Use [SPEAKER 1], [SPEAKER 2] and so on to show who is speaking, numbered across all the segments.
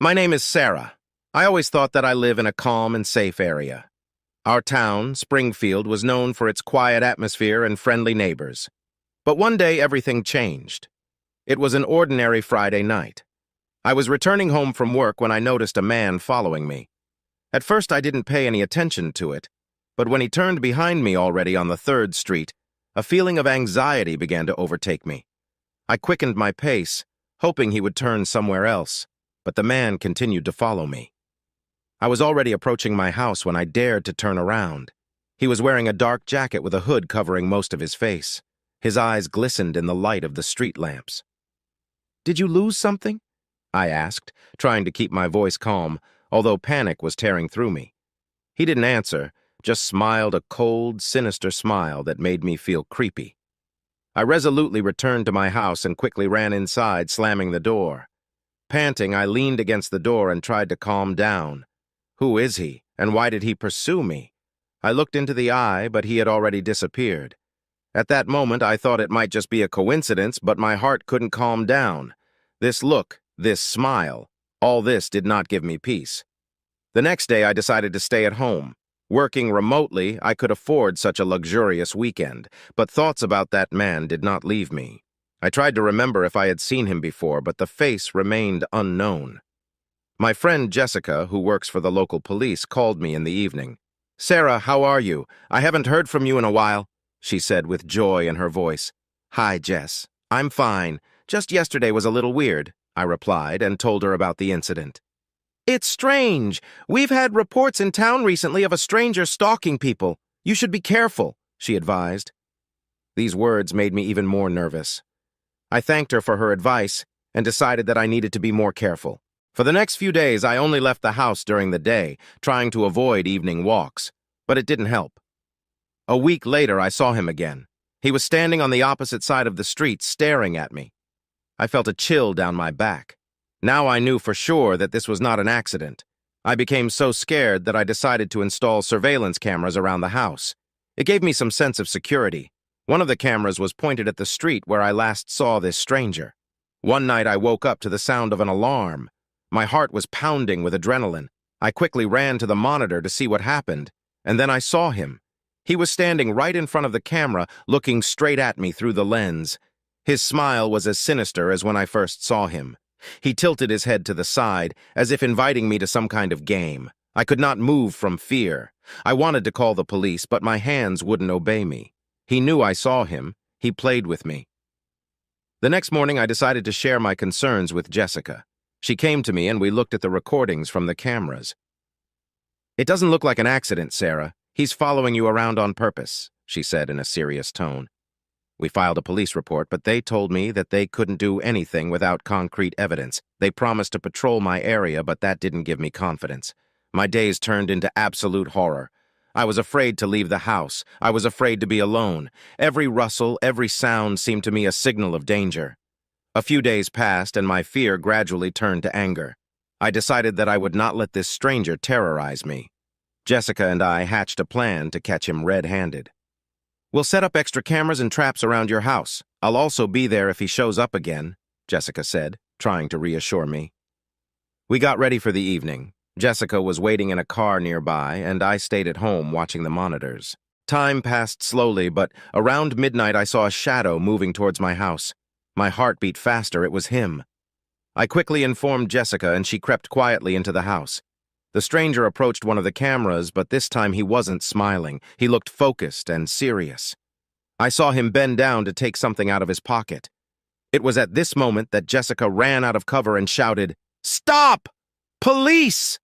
[SPEAKER 1] My name is Sarah. I always thought that I live in a calm and safe area. Our town, Springfield, was known for its quiet atmosphere and friendly neighbors. But one day everything changed. It was an ordinary Friday night. I was returning home from work when I noticed a man following me. At first I didn't pay any attention to it, but when he turned behind me already on the 3rd Street, a feeling of anxiety began to overtake me. I quickened my pace, hoping he would turn somewhere else, but the man continued to follow me. I was already approaching my house when I dared to turn around. He was wearing a dark jacket with a hood covering most of his face. His eyes glistened in the light of the street lamps. "Did you lose something?" I asked, trying to keep my voice calm, although panic was tearing through me. He didn't answer, just smiled a cold, sinister smile that made me feel creepy. I resolutely returned to my house and quickly ran inside, slamming the door. Panting, I leaned against the door and tried to calm down. Who is he, and why did he pursue me? I looked into the eye, but he had already disappeared. At that moment, I thought it might just be a coincidence, but my heart couldn't calm down. This look, this smile, all this did not give me peace. The next day, I decided to stay at home. Working remotely, I could afford such a luxurious weekend, but thoughts about that man did not leave me. I tried to remember if I had seen him before, but the face remained unknown. My friend Jessica, who works for the local police, called me in the evening. "Sarah, how are you? I haven't heard from you in a while," she said with joy in her voice. "Hi, Jess. I'm fine. Just yesterday was a little weird," I replied and told her about the incident. "It's strange. We've had reports in town recently of a stranger stalking people. You should be careful," she advised. These words made me even more nervous. I thanked her for her advice and decided that I needed to be more careful. For the next few days, I only left the house during the day, trying to avoid evening walks, but it didn't help. A week later, I saw him again. He was standing on the opposite side of the street, staring at me. I felt a chill down my back. Now I knew for sure that this was not an accident. I became so scared that I decided to install surveillance cameras around the house. It gave me some sense of security. One of the cameras was pointed at the street where I last saw this stranger. One night I woke up to the sound of an alarm. My heart was pounding with adrenaline. I quickly ran to the monitor to see what happened, and then I saw him. He was standing right in front of the camera, looking straight at me through the lens. His smile was as sinister as when I first saw him. He tilted his head to the side, as if inviting me to some kind of game. I could not move from fear. I wanted to call the police, but my hands wouldn't obey me. He knew I saw him. He played with me. The next morning, I decided to share my concerns with Jessica. She came to me and we looked at the recordings from the cameras. "It doesn't look like an accident, Sarah. He's following you around on purpose," she said in a serious tone. We filed a police report, but they told me that they couldn't do anything without concrete evidence. They promised to patrol my area, but that didn't give me confidence. My days turned into absolute horror. I was afraid to leave the house. I was afraid to be alone. Every rustle, every sound seemed to me a signal of danger. A few days passed, and my fear gradually turned to anger. I decided that I would not let this stranger terrorize me. Jessica and I hatched a plan to catch him red-handed. "We'll set up extra cameras and traps around your house. I'll also be there if he shows up again," Jessica said, trying to reassure me. We got ready for the evening. Jessica was waiting in a car nearby, and I stayed at home watching the monitors. Time passed slowly, but around midnight I saw a shadow moving towards my house. My heart beat faster. It was him. I quickly informed Jessica, and she crept quietly into the house. The stranger approached one of the cameras, but this time he wasn't smiling. He looked focused and serious. I saw him bend down to take something out of his pocket. It was at this moment that Jessica ran out of cover and shouted, "Stop! Police!"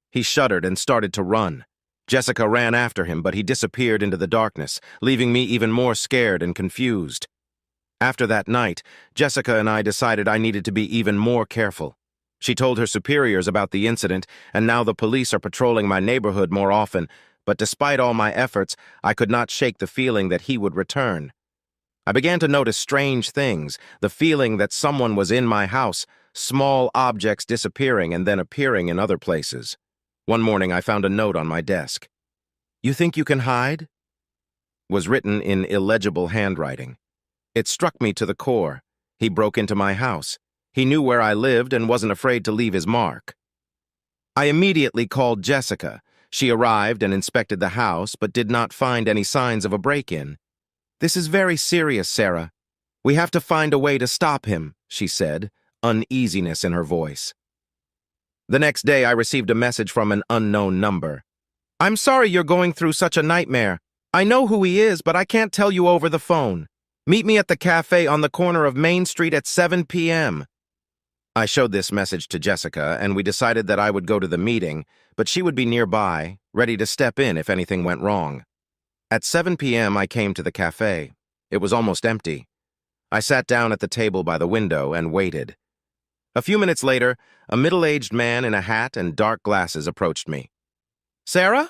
[SPEAKER 1] He shuddered and started to run. Jessica ran after him, but he disappeared into the darkness, leaving me even more scared and confused. After that night, Jessica and I decided I needed to be even more careful. She told her superiors about the incident, and now the police are patrolling my neighborhood more often, but despite all my efforts, I could not shake the feeling that he would return. I began to notice strange things, the feeling that someone was in my house, small objects disappearing and then appearing in other places. One morning I found a note on my desk. "You think you can hide?" was written in illegible handwriting. It struck me to the core. He broke into my house. He knew where I lived and wasn't afraid to leave his mark. I immediately called Jessica. She arrived and inspected the house, but did not find any signs of a break-in. "This is very serious, Sarah. We have to find a way to stop him," she said, uneasiness in her voice. The next day, I received a message from an unknown number. "I'm sorry you're going through such a nightmare. I know who he is, but I can't tell you over the phone. Meet me at the cafe on the corner of Main Street at 7 p.m. I showed this message to Jessica, and we decided that I would go to the meeting, but she would be nearby, ready to step in if anything went wrong. At 7 p.m., I came to the cafe. It was almost empty. I sat down at the table by the window and waited. A few minutes later, a middle-aged man in a hat and dark glasses approached me. "Sarah?"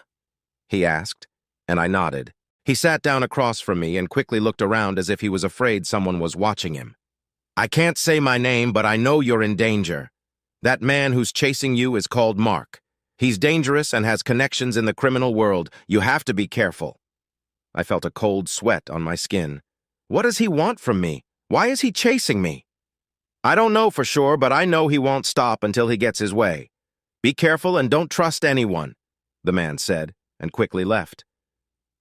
[SPEAKER 1] he asked, and I nodded. He sat down across from me and quickly looked around as if he was afraid someone was watching him. "I can't say my name, but I know you're in danger. That man who's chasing you is called Mark. He's dangerous and has connections in the criminal world. You have to be careful." I felt a cold sweat on my skin. What does he want from me? Why is he chasing me? "I don't know for sure, but I know he won't stop until he gets his way. Be careful and don't trust anyone," the man said, and quickly left.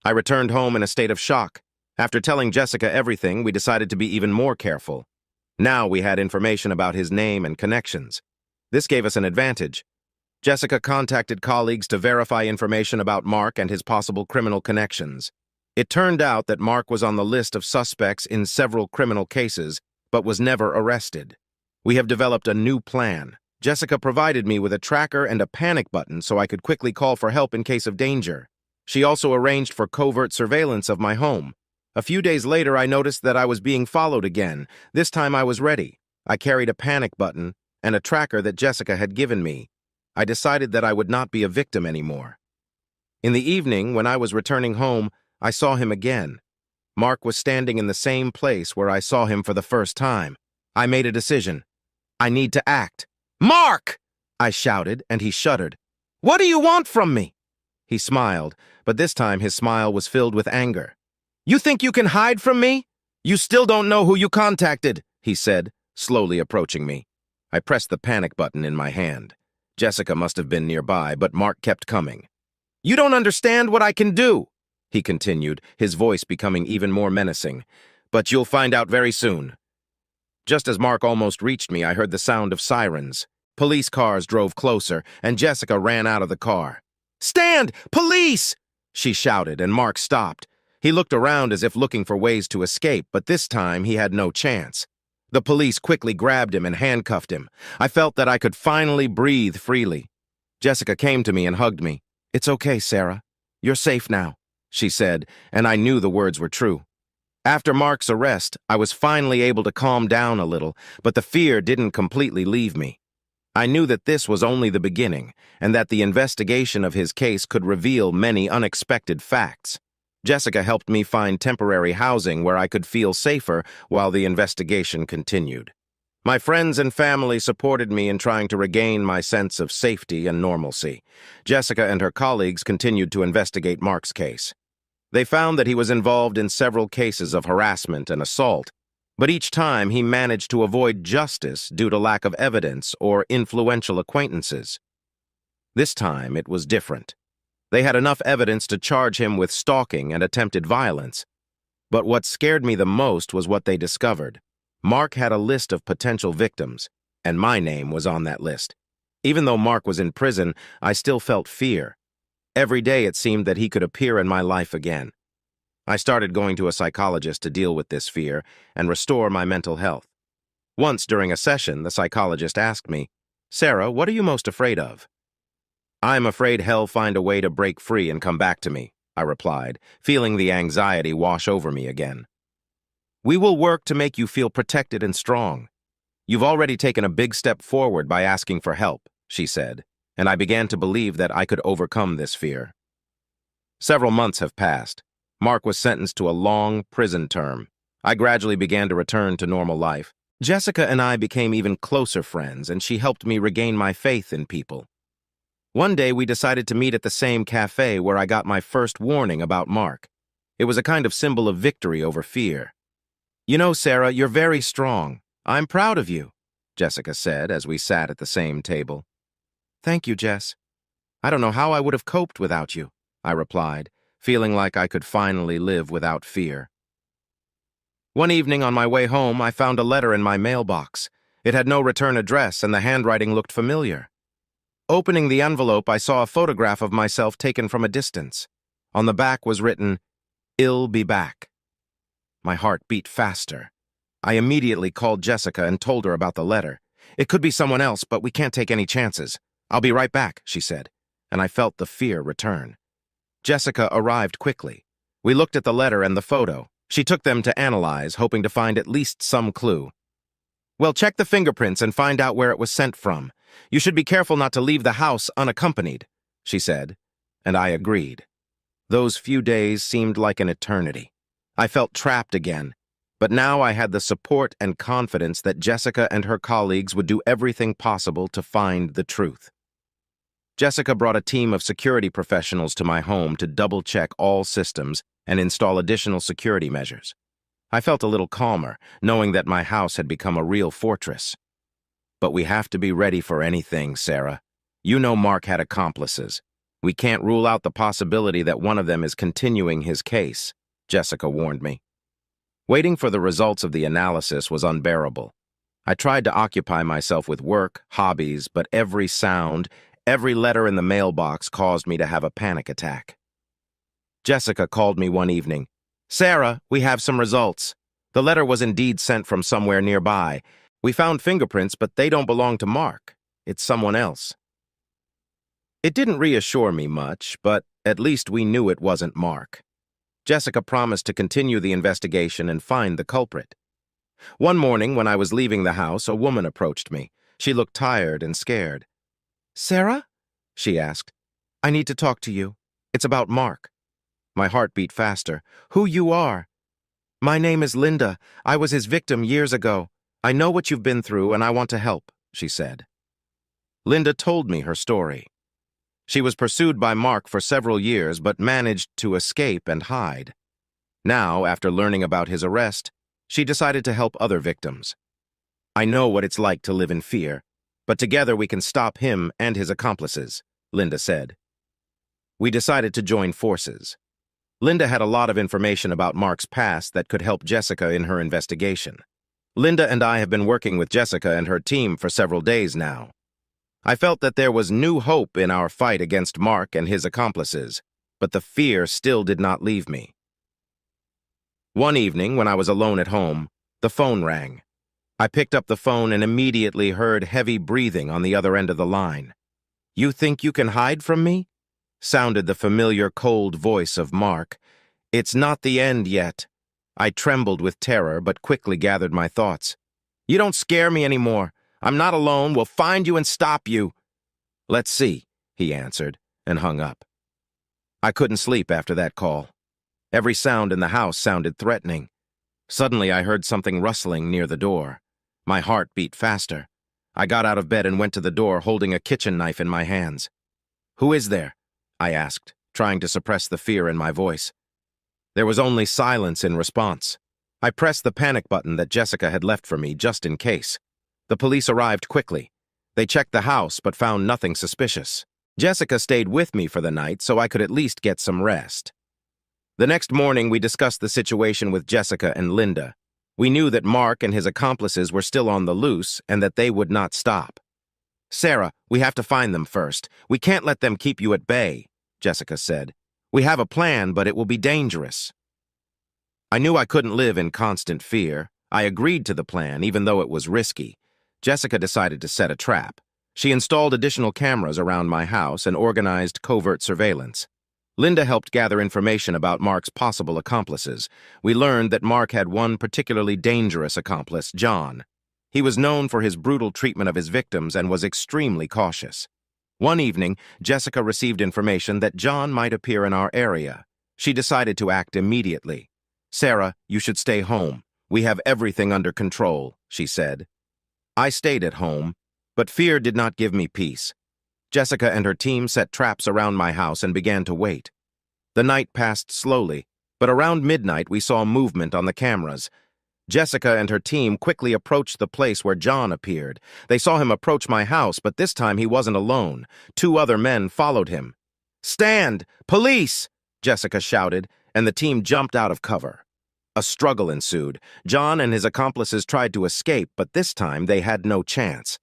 [SPEAKER 1] I returned home in a state of shock. After telling Jessica everything, we decided to be even more careful. Now we had information about his name and connections. This gave us an advantage. Jessica contacted colleagues to verify information about Mark and his possible criminal connections. It turned out that Mark was on the list of suspects in several criminal cases, but was never arrested. We have developed a new plan. Jessica provided me with a tracker and a panic button so I could quickly call for help in case of danger. She also arranged for covert surveillance of my home. A few days later, I noticed that I was being followed again. This time I was ready. I carried a panic button and a tracker that Jessica had given me. I decided that I would not be a victim anymore. In the evening, when I was returning home, I saw him again. Mark was standing in the same place where I saw him for the first time. I made a decision. I need to act. "Mark!" I shouted, and he shuddered. "What do you want from me?" He smiled, but this time his smile was filled with anger. "You think you can hide from me? You still don't know who you contacted," he said, slowly approaching me. I pressed the panic button in my hand. Jessica must have been nearby, but Mark kept coming. "You don't understand what I can do," he continued, his voice becoming even more menacing. "But you'll find out very soon." Just as Mark almost reached me, I heard the sound of sirens. Police cars drove closer, and Jessica ran out of the car. "Stand! Police!" she shouted, and Mark stopped. He looked around as if looking for ways to escape, but this time he had no chance. The police quickly grabbed him and handcuffed him. I felt that I could finally breathe freely. Jessica came to me and hugged me. "It's okay, Sarah. You're safe now," she said, and I knew the words were true. After Mark's arrest, I was finally able to calm down a little, but the fear didn't completely leave me. I knew that this was only the beginning, and that the investigation of his case could reveal many unexpected facts. Jessica helped me find temporary housing where I could feel safer while the investigation continued. My friends and family supported me in trying to regain my sense of safety and normalcy. Jessica and her colleagues continued to investigate Mark's case. They found that he was involved in several cases of harassment and assault, but each time he managed to avoid justice due to lack of evidence or influential acquaintances. This time it was different. They had enough evidence to charge him with stalking and attempted violence. But what scared me the most was what they discovered. Mark had a list of potential victims, and my name was on that list. Even though Mark was in prison, I still felt fear. Every day it seemed that he could appear in my life again. I started going to a psychologist to deal with this fear and restore my mental health. Once during a session, the psychologist asked me, "Sarah, what are you most afraid of?" "I'm afraid he'll find a way to break free and come back to me," I replied, feeling the anxiety wash over me again. "We will work to make you feel protected and strong. You've already taken a big step forward by asking for help," she said, and I began to believe that I could overcome this fear. Several months have passed. Mark was sentenced to a long prison term. I gradually began to return to normal life. Jessica and I became even closer friends, and she helped me regain my faith in people. One day, we decided to meet at the same cafe where I got my first warning about Mark. It was a kind of symbol of victory over fear. "You know, Sarah, you're very strong. I'm proud of you." Jessica said as we sat at the same table. Thank you, Jess. I don't know how I would have coped without you, I replied, feeling like I could finally live without fear. One evening on my way home, I found a letter in my mailbox. It had no return address and the handwriting looked familiar. Opening the envelope, I saw a photograph of myself taken from a distance. On the back was written, "I'll be back." My heart beat faster. I immediately called Jessica and told her about the letter. It could be someone else, but we can't take any chances. I'll be right back, she said, and I felt the fear return. Jessica arrived quickly. We looked at the letter and the photo. She took them to analyze, hoping to find at least some clue. Well, check the fingerprints and find out where it was sent from. You should be careful not to leave the house unaccompanied, she said, and I agreed. Those few days seemed like an eternity. I felt trapped again, but now I had the support and confidence that Jessica and her colleagues would do everything possible to find the truth. Jessica brought a team of security professionals to my home to double-check all systems and install additional security measures. I felt a little calmer, knowing that my house had become a real fortress. But we have to be ready for anything, Sarah. You know Mark had accomplices. We can't rule out the possibility that one of them is continuing his case, Jessica warned me. Waiting for the results of the analysis was unbearable. I tried to occupy myself with work, hobbies, but every sound, every letter in the mailbox caused me to have a panic attack. Jessica called me one evening. "Sarah, we have some results. The letter was indeed sent from somewhere nearby. We found fingerprints, but they don't belong to Mark. It's someone else." It didn't reassure me much, but at least we knew it wasn't Mark. Jessica promised to continue the investigation and find the culprit. One morning, when I was leaving the house, a woman approached me. She looked tired and scared. "Sarah?" she asked. "I need to talk to you. It's about Mark." My heart beat faster. "Who you are?" "My name is Linda. I was his victim years ago. I know what you've been through and I want to help," she said. Linda told me her story. She was pursued by Mark for several years but managed to escape and hide. Now, after learning about his arrest, she decided to help other victims. "I know what it's like to live in fear, but together we can stop him and his accomplices," Linda said. We decided to join forces. Linda had a lot of information about Mark's past that could help Jessica in her investigation. Linda and I have been working with Jessica and her team for several days now. I felt that there was new hope in our fight against Mark and his accomplices, but the fear still did not leave me. One evening, when I was alone at home, the phone rang. I picked up the phone and immediately heard heavy breathing on the other end of the line. "You think you can hide from me?" sounded the familiar cold voice of Mark. "It's not the end yet." I trembled with terror, but quickly gathered my thoughts. "You don't scare me anymore. I'm not alone. We'll find you and stop you." "Let's see," he answered, and hung up. I couldn't sleep after that call. Every sound in the house sounded threatening. Suddenly, I heard something rustling near the door. My heart beat faster. I got out of bed and went to the door, holding a kitchen knife in my hands. "Who is there?" I asked, trying to suppress the fear in my voice. There was only silence in response. I pressed the panic button that Jessica had left for me just in case. The police arrived quickly. They checked the house but found nothing suspicious. Jessica stayed with me for the night so I could at least get some rest. The next morning, we discussed the situation with Jessica and Linda. We knew that Mark and his accomplices were still on the loose and that they would not stop. "Sarah, we have to find them first. We can't let them keep you at bay," Jessica said. "We have a plan, but it will be dangerous." I knew I couldn't live in constant fear. I agreed to the plan, even though it was risky. Jessica decided to set a trap. She installed additional cameras around my house and organized covert surveillance. Linda helped gather information about Mark's possible accomplices. We learned that Mark had one particularly dangerous accomplice, John. He was known for his brutal treatment of his victims and was extremely cautious. One evening, Jessica received information that John might appear in our area. She decided to act immediately. "Sarah, you should stay home. We have everything under control," she said. I stayed at home, but fear did not give me peace. Jessica and her team set traps around my house and began to wait. The night passed slowly, but around midnight we saw movement on the cameras. Jessica and her team quickly approached the place where John appeared. They saw him approach my house, but this time he wasn't alone. Two other men followed him. "Stand! Police!" Jessica shouted, and the team jumped out of cover. A struggle ensued. John and his accomplices tried to escape, but this time they had no chance.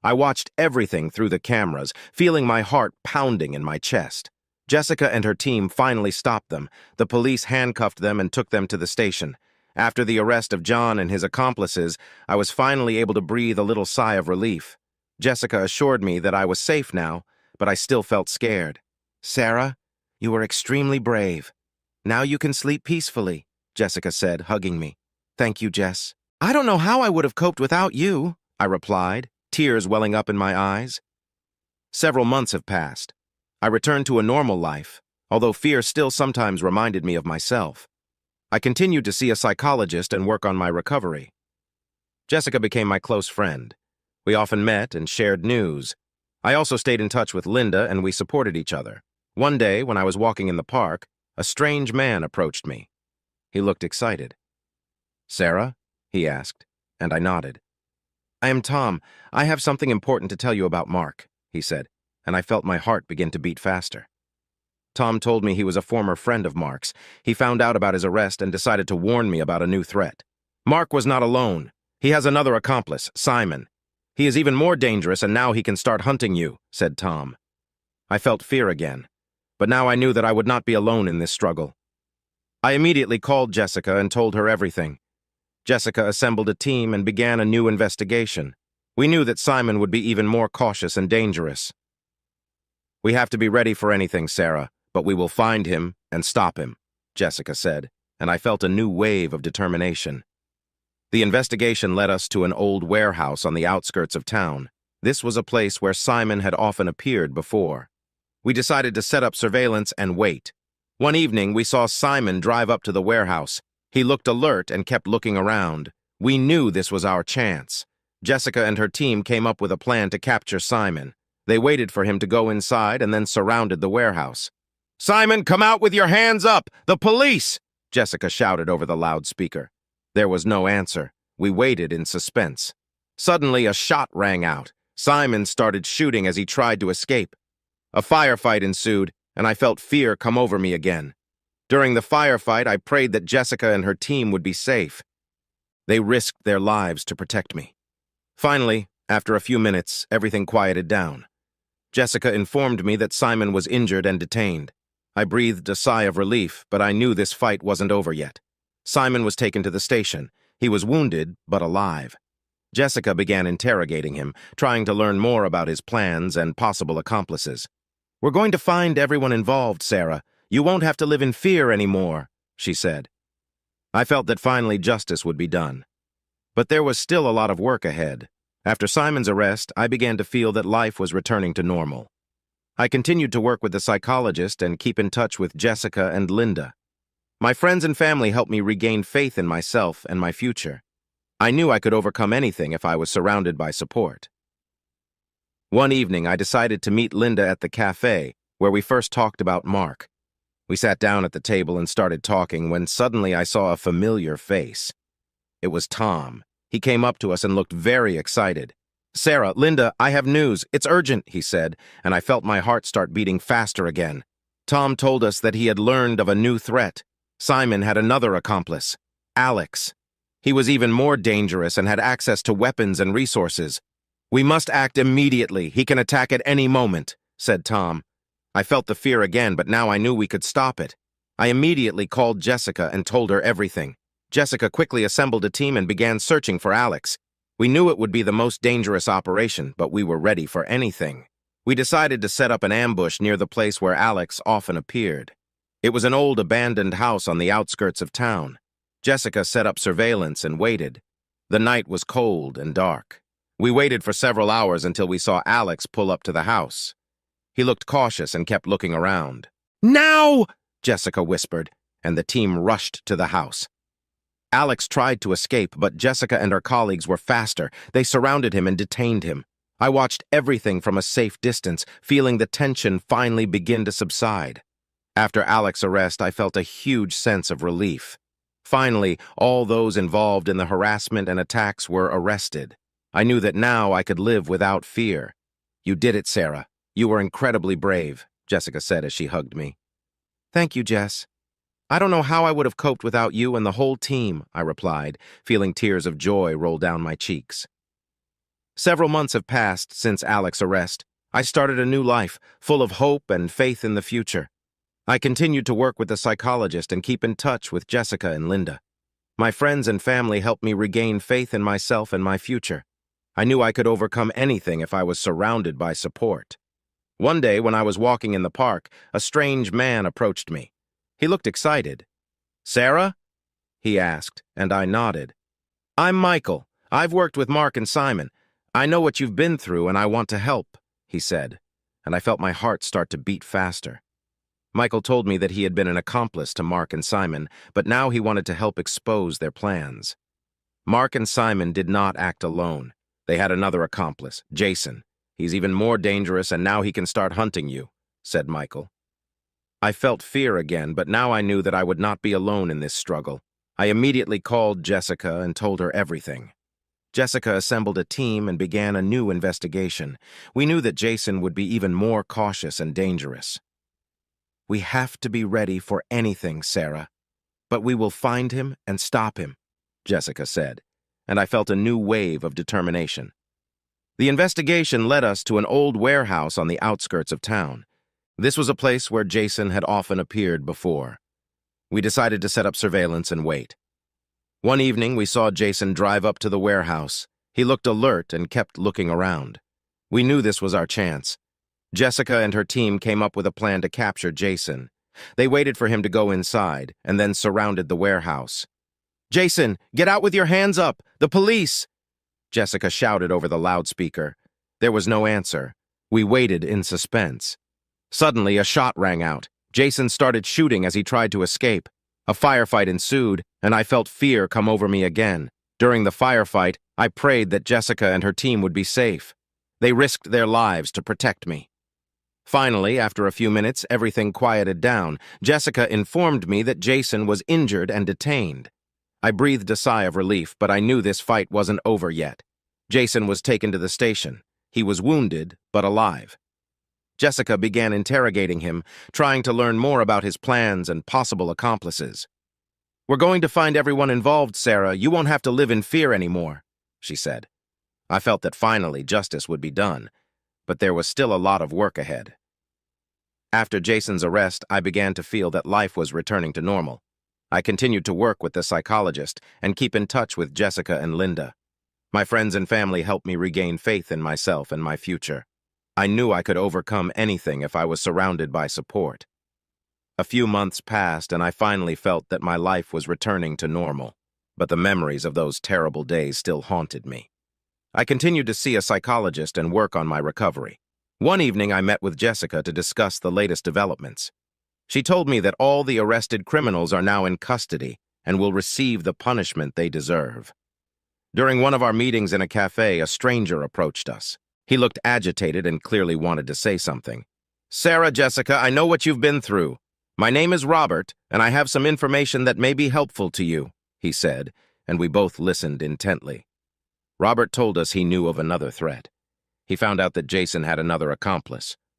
[SPEAKER 1] I watched everything through the cameras, feeling my heart pounding in my chest. Jessica and her team finally stopped them. The police handcuffed them and took them to the station. After the arrest of John and his accomplices, I was finally able to breathe a little sigh of relief. Jessica assured me that I was safe now, but I still felt scared. "Sarah, you were extremely brave. Now you can sleep peacefully," Jessica said, hugging me. "Thank you, Jess." "I don't know how I would have coped without you," I replied, tears welling up in my eyes. Several months have passed. I returned to a normal life, although fear still sometimes reminded me of myself. I continued to see a psychologist and work on my recovery. Jessica became my close friend. We often met and shared news. I also stayed in touch with Linda, and we supported each other. One day, when I was walking in the park, a strange man approached me. He looked excited. "Sarah?" he asked, and I nodded. "I am Tom. I have something important to tell you about Mark," he said, and I felt my heart begin to beat faster. Tom told me he was a former friend of Mark's. He found out about his arrest and decided to warn me about a new threat. Mark was not alone. He has another accomplice, Simon. "He is even more dangerous, and now he can start hunting you," said Tom. I felt fear again, but now I knew that I would not be alone in this struggle. I immediately called Jessica and told her everything. Jessica assembled a team and began a new investigation. We knew that Simon would be even more cautious and dangerous. "We have to be ready for anything, Sarah, but we will find him and stop him," Jessica said, and I felt a new wave of determination. The investigation led us to an old warehouse on the outskirts of town. This was a place where Simon had often appeared before. We decided to set up surveillance and wait. One evening, we saw Simon drive up to the warehouse. He looked alert and kept looking around. We knew this was our chance. Jessica and her team came up with a plan to capture Simon. They waited for him to go inside and then surrounded the warehouse. "Simon, come out with your hands up! The police!" Jessica shouted over the loudspeaker. There was no answer. We waited in suspense. Suddenly, a shot rang out. Simon started shooting as he tried to escape. A firefight ensued, and I felt fear come over me again. During the firefight, I prayed that Jessica and her team would be safe. They risked their lives to protect me. Finally, after a few minutes, everything quieted down. Jessica informed me that Simon was injured and detained. I breathed a sigh of relief, but I knew this fight wasn't over yet. Simon was taken to the station. He was wounded, but alive. Jessica began interrogating him, trying to learn more about his plans and possible accomplices. "We're going to find everyone involved, Sarah. You won't have to live in fear anymore," she said. I felt that finally justice would be done. But there was still a lot of work ahead. After Simon's arrest, I began to feel that life was returning to normal. I continued to work with the psychologist and keep in touch with Jessica and Linda. My friends and family helped me regain faith in myself and my future. I knew I could overcome anything if I was surrounded by support. One evening, I decided to meet Linda at the cafe, where we first talked about Mark. We sat down at the table and started talking when suddenly I saw a familiar face. It was Tom. He came up to us and looked very excited. "Sarah, Linda, I have news. It's urgent," he said, and I felt my heart start beating faster again. Tom told us that he had learned of a new threat. Simon had another accomplice, Alex. He was even more dangerous and had access to weapons and resources. "We must act immediately. He can attack at any moment," said Tom. I felt the fear again, but now I knew we could stop it. I immediately called Jessica and told her everything. Jessica quickly assembled a team and began searching for Alex. We knew it would be the most dangerous operation, but we were ready for anything. We decided to set up an ambush near the place where Alex often appeared. It was an old abandoned house on the outskirts of town. Jessica set up surveillance and waited. The night was cold and dark. We waited for several hours until we saw Alex pull up to the house. He looked cautious and kept looking around. "Now!" Jessica whispered, and the team rushed to the house. Alex tried to escape, but Jessica and her colleagues were faster. They surrounded him and detained him. I watched everything from a safe distance, feeling the tension finally begin to subside. After Alex's arrest, I felt a huge sense of relief. Finally, all those involved in the harassment and attacks were arrested. I knew that now I could live without fear. "You did it, Sarah. You were incredibly brave," Jessica said as she hugged me. "Thank you, Jess. I don't know how I would have coped without you and the whole team," I replied, feeling tears of joy roll down my cheeks. Several months have passed since Alex's arrest. I started a new life, full of hope and faith in the future. I continued to work with the psychologist and keep in touch with Jessica and Linda. My friends and family helped me regain faith in myself and my future. I knew I could overcome anything if I was surrounded by support. One day, when I was walking in the park, a strange man approached me. He looked excited. "Sarah?" he asked, and I nodded. "I'm Michael. I've worked with Mark and Simon. I know what you've been through and I want to help," he said, and I felt my heart start to beat faster. Michael told me that he had been an accomplice to Mark and Simon, but now he wanted to help expose their plans. Mark and Simon did not act alone. They had another accomplice, Jason. "He's even more dangerous and now he can start hunting you," said Michael. I felt fear again, but now I knew that I would not be alone in this struggle. I immediately called Jessica and told her everything. Jessica assembled a team and began a new investigation. We knew that Jason would be even more cautious and dangerous. "We have to be ready for anything, Sarah. But we will find him and stop him," Jessica said, and I felt a new wave of determination. The investigation led us to an old warehouse on the outskirts of town. This was a place where Jason had often appeared before. We decided to set up surveillance and wait. One evening, we saw Jason drive up to the warehouse. He looked alert and kept looking around. We knew this was our chance. Jessica and her team came up with a plan to capture Jason. They waited for him to go inside and then surrounded the warehouse. "Jason, get out with your hands up! The police!" Jessica shouted over the loudspeaker. There was no answer. We waited in suspense. Suddenly, a shot rang out. Jason started shooting as he tried to escape. A firefight ensued, and I felt fear come over me again. During the firefight, I prayed that Jessica and her team would be safe. They risked their lives to protect me. Finally, after a few minutes, everything quieted down. Jessica informed me that Jason was injured and detained. I breathed a sigh of relief, but I knew this fight wasn't over yet. Jason was taken to the station. He was wounded, but alive. Jessica began interrogating him, trying to learn more about his plans and possible accomplices. "We're going to find everyone involved, Sarah. You won't have to live in fear anymore," she said. I felt that finally justice would be done, but there was still a lot of work ahead. After Jason's arrest, I began to feel that life was returning to normal. I continued to work with the psychologist and keep in touch with Jessica and Linda. My friends and family helped me regain faith in myself and my future. I knew I could overcome anything if I was surrounded by support. A few months passed, and I finally felt that my life was returning to normal, but the memories of those terrible days still haunted me. I continued to see a psychologist and work on my recovery. One evening, I met with Jessica to discuss the latest developments. She told me that all the arrested criminals are now in custody and will receive the punishment they deserve. During one of our meetings in a cafe, a stranger approached us. He looked agitated and clearly wanted to say something. "Sarah, Jessica, I know what you've been through. My name is Robert, and I have some information that may be helpful to you," he said, and we both listened intently. Robert told us he knew of another threat. He found out that Jason had another accomplice,